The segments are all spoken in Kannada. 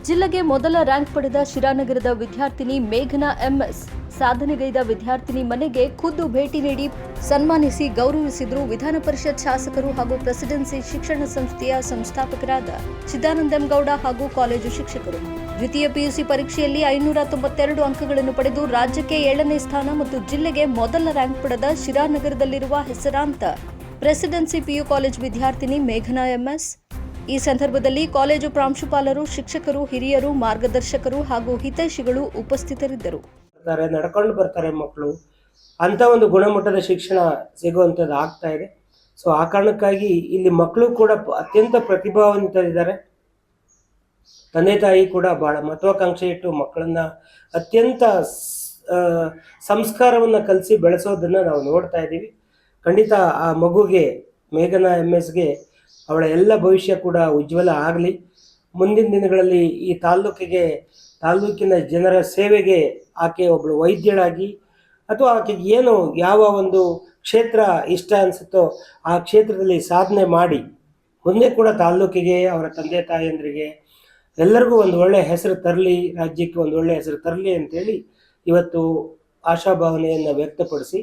ಜಿಲ್ಲೆಗೆ ಮೊದಲ ರ್ಯಾಂಕ್ ಪಡೆದ ಶಿರಾನಗರದ ವಿದ್ಯಾರ್ಥಿನಿ ಮೇಘನಾ ಎಂಎಸ್ ಸಾಧನೆಗೈದ ವಿದ್ಯಾರ್ಥಿನಿ ಮನೆಗೆ ಖುದ್ದು ಭೇಟಿ ನೀಡಿ ಸನ್ಮಾನಿಸಿ ಗೌರವಿಸಿದರು ವಿಧಾನ ಪರಿಷತ್ ಶಾಸಕರು ಹಾಗೂ ಪ್ರೆಸಿಡೆನ್ಸಿ ಶಿಕ್ಷಣ ಸಂಸ್ಥೆಯ ಸಂಸ್ಥಾಪಕರಾದ ಚಿದಾನಂದಗೌಡ ಹಾಗೂ ಕಾಲೇಜು ಶಿಕ್ಷಕರು. ದ್ವಿತೀಯ ಪಿಯುಸಿ ಪರೀಕ್ಷೆಯಲ್ಲಿ 592 ಅಂಕಗಳನ್ನು ಪಡೆದು ರಾಜ್ಯಕ್ಕೆ 7ನೇ ಸ್ಥಾನ ಮತ್ತು ಜಿಲ್ಲೆಗೆ ಮೊದಲ ರ್ಯಾಂಕ್ ಪಡೆದ ಶಿರಾನಗರದಲ್ಲಿರುವ ಹೆಸರಾಂತ ಪ್ರೆಸಿಡೆನ್ಸಿ ಪಿಯು ಕಾಲೇಜು ವಿದ್ಯಾರ್ಥಿನಿ ಮೇಘನಾ ಎಂಎಸ್. ಈ ಸಂದರ್ಭದಲ್ಲಿ ಕಾಲೇಜು ಪ್ರಾಂಶುಪಾಲರು, ಶಿಕ್ಷಕರು, ಹಿರಿಯರು, ಮಾರ್ಗದರ್ಶಕರು ಹಾಗೂ ಹಿತೈಷಿಗಳು ಉಪಸ್ಥಿತರಿದ್ದರು. ನಡ್ಕೊಂಡು ಬರ್ತಾರೆ ಮಕ್ಕಳು, ಅಂತ ಒಂದು ಗುಣಮಟ್ಟದ ಶಿಕ್ಷಣ ಸಿಗುವಂಥದ್ದು ಆಗ್ತಾ ಇದೆ. ಸೊ ಆ ಕಾರಣಕ್ಕಾಗಿ ಇಲ್ಲಿ ಮಕ್ಕಳು ಕೂಡ ಅತ್ಯಂತ ಪ್ರತಿಭಾವಂತರಿದ್ದಾರೆ. ತಂದೆ ತಾಯಿ ಕೂಡ ಬಹಳ ಮಹತ್ವಾಕಾಂಕ್ಷೆ ಇಟ್ಟು ಮಕ್ಕಳನ್ನ ಅತ್ಯಂತ ಸಂಸ್ಕಾರವನ್ನು ಕಲಿಸಿ ಬೆಳೆಸೋದನ್ನು ನಾವು ನೋಡ್ತಾ ಇದ್ದೀವಿ. ಖಂಡಿತ ಆ ಮಗುಗೆ, ಮೇಘನಾ ಎಂಎಸ್ಗೆ ಅವಳ ಎಲ್ಲ ಭವಿಷ್ಯ ಕೂಡ ಉಜ್ವಲ ಆಗಲಿ. ಮುಂದಿನ ದಿನಗಳಲ್ಲಿ ಈ ತಾಲೂಕಿನ ಜನರ ಸೇವೆಗೆ ಆಕೆ ಒಬ್ಬಳು ವೈದ್ಯಳಾಗಿ, ಅಥವಾ ಆಕೆಗೆ ಏನು ಯಾವ ಒಂದು ಕ್ಷೇತ್ರ ಇಷ್ಟ ಅನಿಸುತ್ತೋ ಆ ಕ್ಷೇತ್ರದಲ್ಲಿ ಸಾಧನೆ ಮಾಡಿ ಮುಂದೆ ಕೂಡ ತಾಲೂಕಿಗೆ, ಅವರ ತಂದೆ ತಾಯಿಯಂದ್ರಿಗೆ ಎಲ್ಲರಿಗೂ ಒಂದು ಒಳ್ಳೆಯ ಹೆಸರು ತರಲಿ, ರಾಜ್ಯಕ್ಕೆ ಒಂದು ಒಳ್ಳೆಯ ಹೆಸರು ತರಲಿ ಅಂತೇಳಿ ಇವತ್ತು ಆಶಾಭಾವನೆಯನ್ನು ವ್ಯಕ್ತಪಡಿಸಿ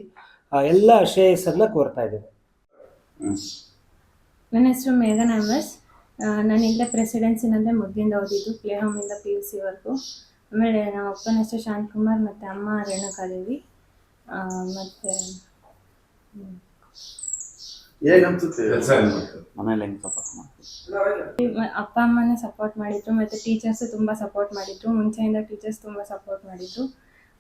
ಎಲ್ಲ ಶ್ರೇಯಸ್ಸನ್ನು ಕೋರ್ತಾ ಇದ್ದೇನೆ. ನನ್ನ ಹೆಸರು ಮೇಘನಾ ಎಂಎಸ್. ನಾನು ಇಲ್ಲೇ ಪ್ರೆಸಿಡೆನ್ಸಿನಲ್ಲೇ ಮೊದಲಿಂದ ಓದಿದ್ದು, ಪ್ಲೇ ಹೋಮಿಂದ PUC ಆಮೇಲೆ ನಮ್ಮ ಅಪ್ಪನ ಹೆಸರು ಶಾಂತಕುಮಾರ್ ಮತ್ತು ಅಮ್ಮ ರೇಣುಕಾದೇವಿ. ಮತ್ತು ಅಪ್ಪ ಅಮ್ಮನೇ ಸಪೋರ್ಟ್ ಮಾಡಿದ್ರು, ಮತ್ತು ಟೀಚರ್ಸು ತುಂಬ ಸಪೋರ್ಟ್ ಮಾಡಿದ್ರು. ಮುಂಚೆಯಿಂದ ಟೀಚರ್ಸ್ ತುಂಬ ಸಪೋರ್ಟ್ ಮಾಡಿದ್ರು.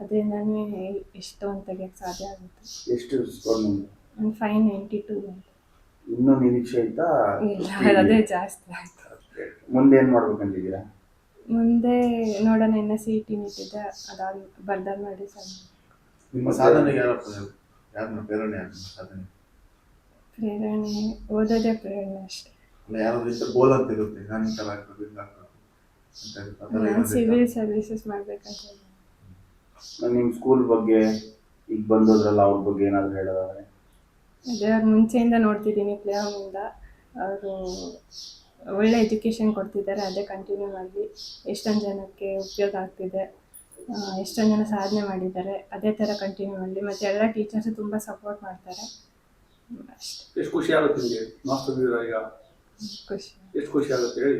ಅದರಿಂದನೇ ಇಷ್ಟು ಅಂತ ತೆಗಿಯೋಕ್ಕೆ ಸಾಧ್ಯ ಆಗುತ್ತೆ. ಎಷ್ಟು ಸ್ಕೋರ್? 592 ಅಂತ. ಇನ್ನೂ ನಿರೀಕ್ಷೆ ಇತ್ತಾ? ಇಲ್ಲ, ಅದೇ ಜಾಸ್ತಿ ಆಯ್ತು. ಮುಂದೆ ಏನು ಮಾಡ್ಬೇಕಂತಿದ್ದೀರಾ? ಮುಂದೆ ನೋಡೋಣ, ಇನ್ನು CET ನಿಂತಿದೆ, ಅದಾಗಿ ಬರ್ದಾರ ಮಾಡಿ ಸರ್. ನಿಮ್ಮ ಸಾಧನೆಗೆ ಪ್ರೇರಣೆ ಓದೋದೇ ಪ್ರೇರಣೆ ಅಷ್ಟೇ. ಯಾರಾದ್ರೂ ಗೋಲ್ ಅಂತ ಇರುತ್ತೆ, ನಾನು ಈ ಥರ ಆಗ್ಬೇಕು, ನಾನು ಸಿವಿಲ್ ಸರ್ವಿಸಸ್ ಮಾಡ್ಬೇಕಂತ. ನಿಮ್ಮ ಸ್ಕೂಲ್ ಬಗ್ಗೆ ಈಗ ಬಂದೋದ್ರಲ್ಲ, ಅವ್ರ ಬಗ್ಗೆ ಏನಾದರೂ ಹೇಳೋದಾದ್ರೆ? ಅದೇ ಅವ್ರು ಮುಂಚೆಯಿಂದ ನೋಡ್ತಿದ್ದೀನಿ, ಪ್ಲೇ ಹೋಮಿಂದ ಅವರು ಒಳ್ಳೆ ಎಜುಕೇಷನ್ ಕೊಡ್ತಿದ್ದಾರೆ. ಅದೇ ಕಂಟಿನ್ಯೂ ಮಾಡಿ ಎಷ್ಟೊಂದು ಜನಕ್ಕೆ ಉಪಯೋಗ ಆಗ್ತಿದೆ, ಎಷ್ಟೊಂದು ಜನ ಸಾಧನೆ ಮಾಡಿದ್ದಾರೆ. ಅದೇ ಥರ ಕಂಟಿನ್ಯೂ ಮಾಡಲಿ. ಮತ್ತು ಎಲ್ಲ ಟೀಚರ್ಸು ತುಂಬ ಸಪೋರ್ಟ್ ಮಾಡ್ತಾರೆ ಅಷ್ಟೇ. ಎಷ್ಟು ಖುಷಿ ಆಗುತ್ತೆ ನಿಮಗೆ ಮಾಸ್ಟರ್ ಈಗ? ಎಷ್ಟು ಖುಷಿ ಆಗುತ್ತೆ ಹೇಳಿ.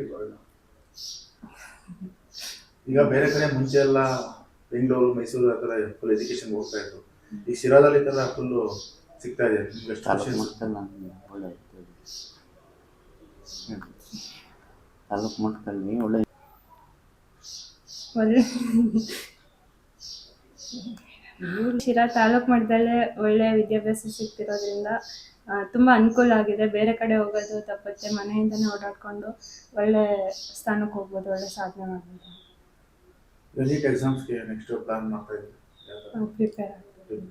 ಈಗ ಬೇರೆ ಕಡೆ ಮುಂಚೆ ಎಲ್ಲ ಬೆಂಗಳೂರು, ಮೈಸೂರು ಆ ಥರ ಫುಲ್ ಎಜುಕೇಶನ್ ಹೋಗ್ತಾ ಇತ್ತು. ಈ ಶಿರಾದಲ್ಲಿ ಥರ ಫುಲ್ಲು ಸಿಗ್ತಾ ಇದೆ. ನಿಮ್ಗೆ ಎಷ್ಟು ಖುಷಿ ಅನಿಸುತ್ತೆ? ತಾಲೂಕು ಮಟ್ಟದಲ್ಲಿ ಒಳ್ಳೆ ಶಿರಾ ತಾಲೂಕು ಮಟ್ಟದಲ್ಲೇ ಒಳ್ಳೆಯ ವಿದ್ಯಾಭ್ಯಾಸ ಸಿಗ್ತಿರೋದ್ರಿಂದ ತುಂಬ ಅನುಕೂಲ ಆಗಿದೆ. ಬೇರೆ ಕಡೆ ಹೋಗೋದು ತಪ್ಪತ್ತೆ, ಮನೆಯಿಂದನೇ ಓಡಾಡ್ಕೊಂಡು ಒಳ್ಳೆ ಸ್ಥಾನಕ್ಕೆ ಹೋಗ್ಬೋದು, ಒಳ್ಳೆ ಸಾಧನೆ ಮಾಡ್ಬೋದು. ನೀಟ್ ಎಕ್ಸಾಮ್ಸ್ಗೆ ನೆಕ್ಸ್ಟ್ ಪ್ಲಾನ್ ಮಾಡ್ತಾ ಇದ್ದೀವಿ, ಪ್ರಿಪೇರ್ ಆಗ್ತೀವಿ.